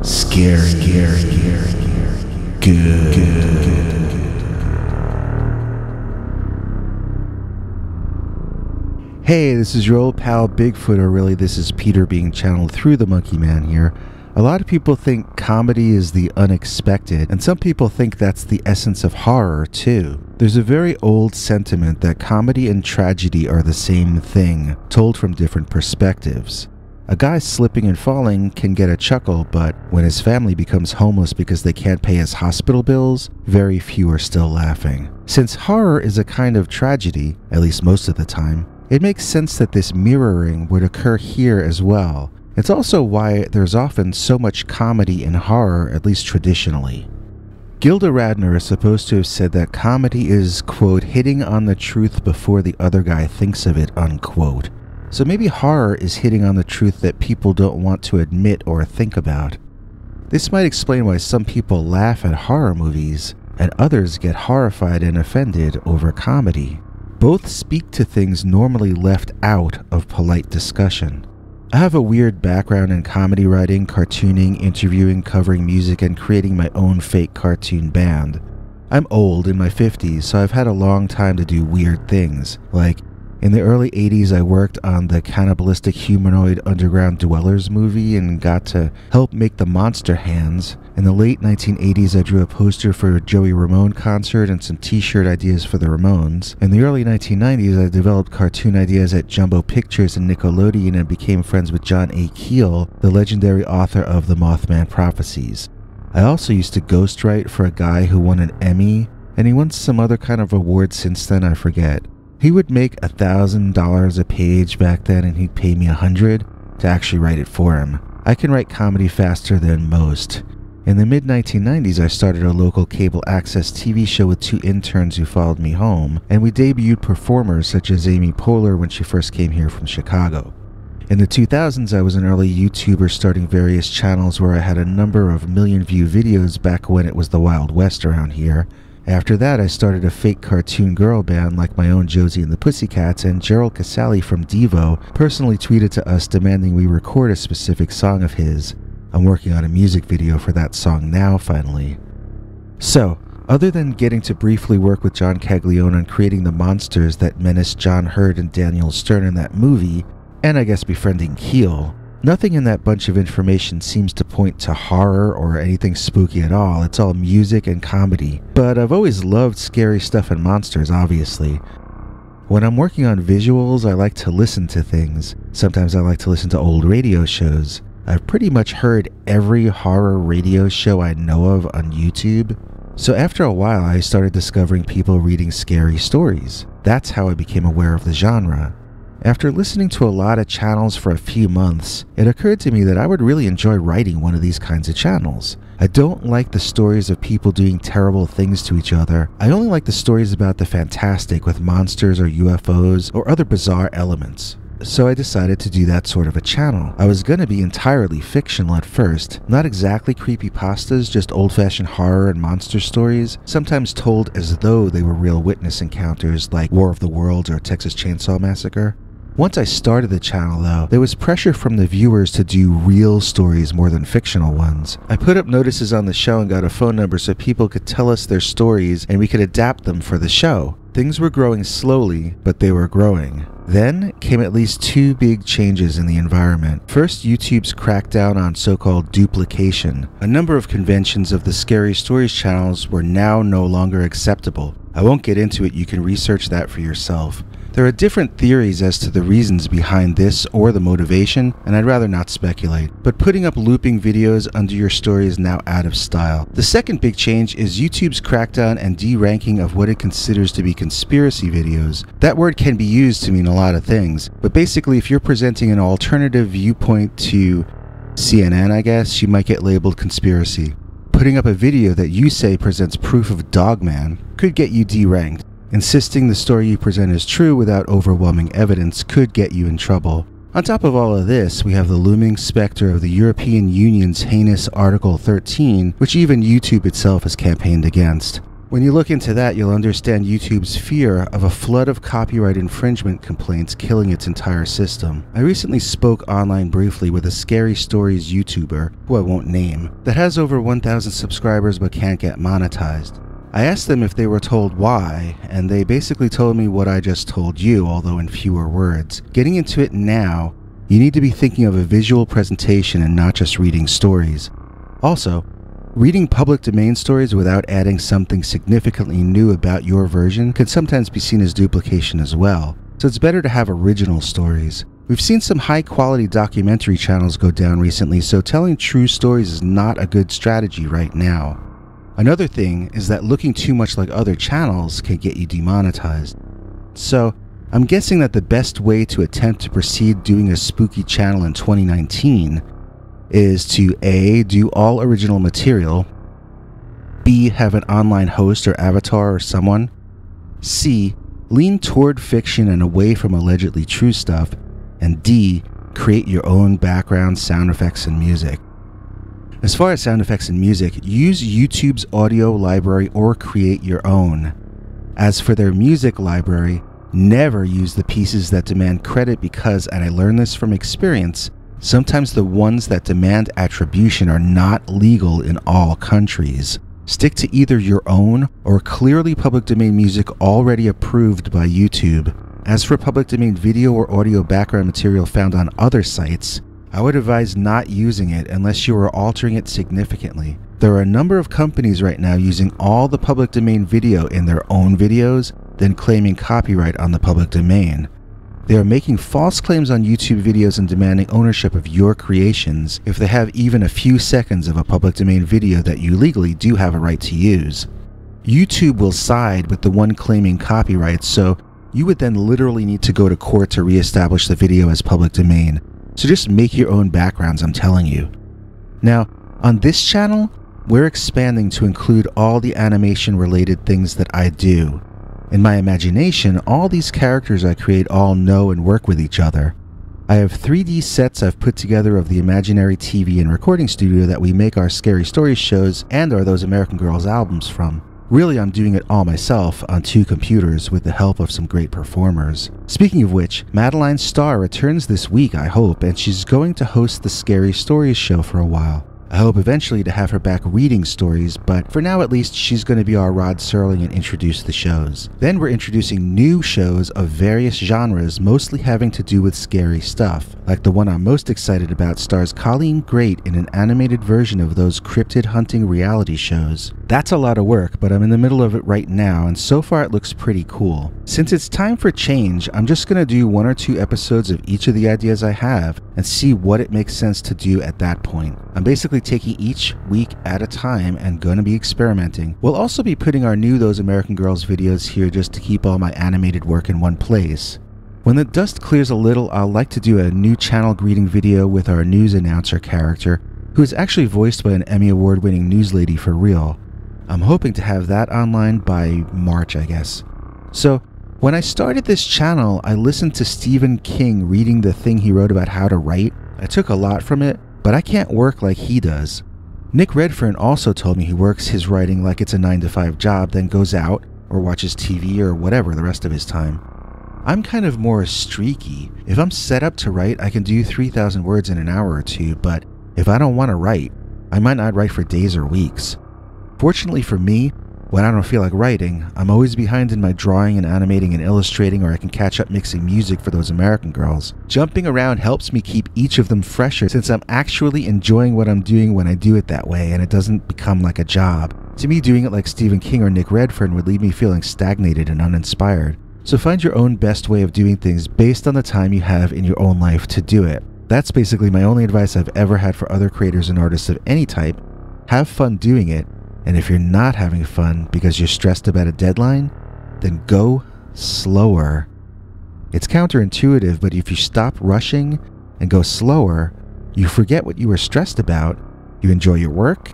Good. Hey, this is your old pal Bigfoot, or really this is Peter being channeled through the Monkey Man here. A lot of people think comedy is the unexpected, and some people think that's the essence of horror too. There's a very old sentiment that comedy and tragedy are the same thing, told from different perspectives. A guy slipping and falling can get a chuckle, but when his family becomes homeless because they can't pay his hospital bills, very few are still laughing. Since horror is a kind of tragedy, at least most of the time, it makes sense that this mirroring would occur here as well. It's also why there's often so much comedy in horror, at least traditionally. Gilda Radner is supposed to have said that comedy is, quote, hitting on the truth before the other guy thinks of it, unquote. So maybe horror is hitting on the truth that people don't want to admit or think about. This might explain why some people laugh at horror movies, and others get horrified and offended over comedy. Both speak to things normally left out of polite discussion. I have a weird background in comedy writing, cartooning, interviewing, covering music, and creating my own fake cartoon band. I'm old, in my 50s, so I've had a long time to do weird things, like in the early 80s, I worked on the Cannibalistic Humanoid Underground Dwellers movie and got to help make the Monster Hands. In the late 1980s, I drew a poster for a Joey Ramone concert and some t-shirt ideas for the Ramones. In the early 1990s, I developed cartoon ideas at Jumbo Pictures and Nickelodeon and became friends with John A. Keel, the legendary author of The Mothman Prophecies. I also used to ghostwrite for a guy who won an Emmy, and he won some other kind of award since then, I forget. He would make $1,000 a page back then, and he'd pay me $100 to actually write it for him. I can write comedy faster than most. In the mid-1990s, I started a local cable access TV show with 2 interns who followed me home, and we debuted performers such as Amy Poehler when she first came here from Chicago. In the 2000s, I was an early YouTuber starting various channels where I had a number of million-view videos back when it was the Wild West around here. After that, I started a fake cartoon girl band like my own Josie and the Pussycats, and Gerald Casale from Devo personally tweeted to us demanding we record a specific song of his. I'm working on a music video for that song now, finally. So, other than getting to briefly work with John Caglione on creating the monsters that menaced John Hurt and Daniel Stern in that movie, and I guess befriending Keel, nothing in that bunch of information seems to point to horror or anything spooky at all. It's all music and comedy. But I've always loved scary stuff and monsters, obviously. When I'm working on visuals, I like to listen to things. Sometimes I like to listen to old radio shows. I've pretty much heard every horror radio show I know of on YouTube. So after a while, I started discovering people reading scary stories. That's how I became aware of the genre. After listening to a lot of channels for a few months, it occurred to me that I would really enjoy writing one of these kinds of channels. I don't like the stories of people doing terrible things to each other. I only like the stories about the fantastic with monsters or UFOs or other bizarre elements. So I decided to do that sort of a channel. I was going to be entirely fictional at first, not exactly creepypastas, just old-fashioned horror and monster stories, sometimes told as though they were real witness encounters like War of the Worlds or Texas Chainsaw Massacre. Once I started the channel though, there was pressure from the viewers to do real stories more than fictional ones. I put up notices on the show and got a phone number so people could tell us their stories and we could adapt them for the show. Things were growing slowly, but they were growing. Then came at least 2 big changes in the environment. First, YouTube's crackdown on so-called duplication. A number of conventions of the Scary Stories channels were now no longer acceptable. I won't get into it, you can research that for yourself. There are different theories as to the reasons behind this or the motivation, and I'd rather not speculate, but putting up looping videos under your story is now out of style. The second big change is YouTube's crackdown and de-ranking of what it considers to be conspiracy videos. That word can be used to mean a lot of things, but basically if you're presenting an alternative viewpoint to CNN, I guess, you might get labeled conspiracy. Putting up a video that you say presents proof of Dogman could get you de-ranked. Insisting the story you present is true without overwhelming evidence could get you in trouble. On top of all of this, we have the looming specter of the European Union's heinous Article 13, which even YouTube itself has campaigned against. When you look into that, you'll understand YouTube's fear of a flood of copyright infringement complaints killing its entire system. I recently spoke online briefly with a Scary Stories YouTuber, who I won't name, that has over 1,000 subscribers but can't get monetized. I asked them if they were told why, and they basically told me what I just told you, although in fewer words. Getting into it now, you need to be thinking of a visual presentation and not just reading stories. Also, reading public domain stories without adding something significantly new about your version can sometimes be seen as duplication as well, so it's better to have original stories. We've seen some high-quality documentary channels go down recently, so telling true stories is not a good strategy right now. Another thing is that looking too much like other channels can get you demonetized. So, I'm guessing that the best way to attempt to proceed doing a spooky channel in 2019 is to A. do all original material, B. have an online host or avatar or someone, C. lean toward fiction and away from allegedly true stuff, and D. create your own background, sound effects, and music. As far as sound effects and music, use YouTube's audio library or create your own. As for their music library, never use the pieces that demand credit because, and I learned this from experience, sometimes the ones that demand attribution are not legal in all countries. Stick to either your own or clearly public domain music already approved by YouTube. As for public domain video or audio background material found on other sites, I would advise not using it unless you are altering it significantly. There are a number of companies right now using all the public domain video in their own videos, then claiming copyright on the public domain. They are making false claims on YouTube videos and demanding ownership of your creations if they have even a few seconds of a public domain video that you legally do have a right to use. YouTube will side with the one claiming copyright, so you would then literally need to go to court to reestablish the video as public domain. So just make your own backgrounds, I'm telling you. Now, on this channel, we're expanding to include all the animation related things that I do. In my imagination, all these characters I create all know and work with each other. I have 3D sets I've put together of the imaginary TV and recording studio that we make our Scary Stories shows and are those American Girls albums from. Really, I'm doing it all myself on 2 computers with the help of some great performers. Speaking of which, Madeline Starr returns this week, I hope, and she's going to host the Scary Stories show for a while. I hope eventually to have her back reading stories, but for now at least, she's going to be our Rod Serling and introduce the shows. Then we're introducing new shows of various genres, mostly having to do with scary stuff. Like the one I'm most excited about stars Colleen Great in an animated version of those cryptid hunting reality shows. That's a lot of work, but I'm in the middle of it right now, and so far it looks pretty cool. Since it's time for change, I'm just going to do 1 or 2 episodes of each of the ideas I have and see what it makes sense to do at that point. I'm basically taking each week at a time and gonna be experimenting. We'll also be putting our new Those American Girls videos here just to keep all my animated work in one place. When the dust clears a little, I'll like to do a new channel greeting video with our news announcer character, who is actually voiced by an Emmy Award-winning news lady for real. I'm hoping to have that online by March, I guess. So, when I started this channel, I listened to Stephen King reading the thing he wrote about how to write. I took a lot from it, but I can't work like he does. Nick Redfern also told me he works his writing like it's a 9-to-5 job, then goes out or watches TV or whatever the rest of his time. I'm kind of more streaky. If I'm set up to write, I can do 3,000 words in an hour or 2, but if I don't want to write, I might not write for days or weeks. Fortunately for me, when I don't feel like writing, I'm always behind in my drawing and animating and illustrating, or I can catch up mixing music for Those American Girls. Jumping around helps me keep each of them fresher since I'm actually enjoying what I'm doing when I do it that way and it doesn't become like a job. To me, doing it like Stephen King or Nick Redfern would leave me feeling stagnated and uninspired. So find your own best way of doing things based on the time you have in your own life to do it. That's basically my only advice I've ever had for other creators and artists of any type. Have fun doing it. And if you're not having fun because you're stressed about a deadline, then go slower. It's counterintuitive, but if you stop rushing and go slower, you forget what you were stressed about, you enjoy your work,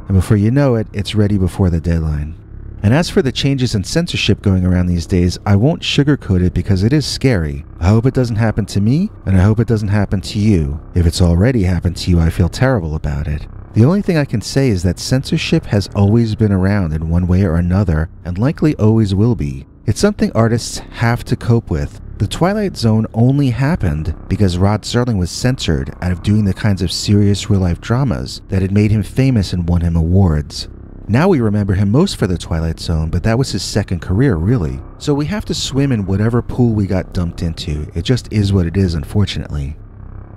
and before you know it, it's ready before the deadline. And as for the changes in censorship going around these days, I won't sugarcoat it because it is scary. I hope it doesn't happen to me, and I hope it doesn't happen to you. If it's already happened to you, I feel terrible about it. The only thing I can say is that censorship has always been around in one way or another, and likely always will be. It's something artists have to cope with. The Twilight Zone only happened because Rod Serling was censored out of doing the kinds of serious real-life dramas that had made him famous and won him awards. Now we remember him most for The Twilight Zone, but that was his second career, really. So we have to swim in whatever pool we got dumped into. It just is what it is, unfortunately.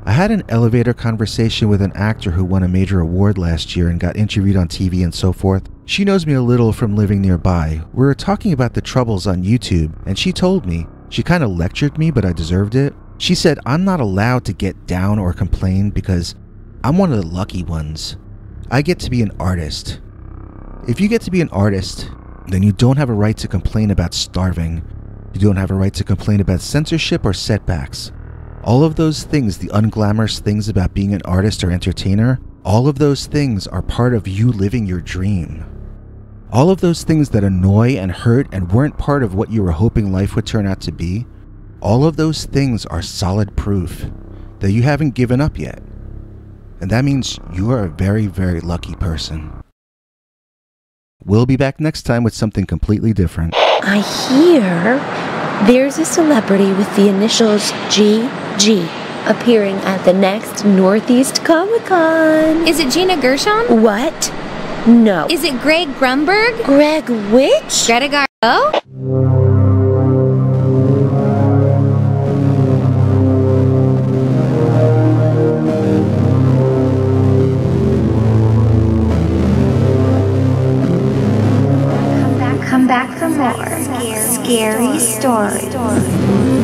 I had an elevator conversation with an actor who won a major award last year and got interviewed on TV and so forth. She knows me a little from living nearby. We were talking about the troubles on YouTube, and she told me, she kind of lectured me, but I deserved it. She said, I'm not allowed to get down or complain because I'm one of the lucky ones. I get to be an artist. If you get to be an artist, then you don't have a right to complain about starving. You don't have a right to complain about censorship or setbacks. All of those things, the unglamorous things about being an artist or entertainer, all of those things are part of you living your dream. All of those things that annoy and hurt and weren't part of what you were hoping life would turn out to be, all of those things are solid proof that you haven't given up yet. And that means you are a very, very lucky person. We'll be back next time with something completely different. I hear there's a celebrity with the initials GG appearing at the next Northeast Comic-Con. Is it Gina Gershon? What? No. Is it Greg Grunberg? Greg which? Greta Garbo? Come back for more scary stories.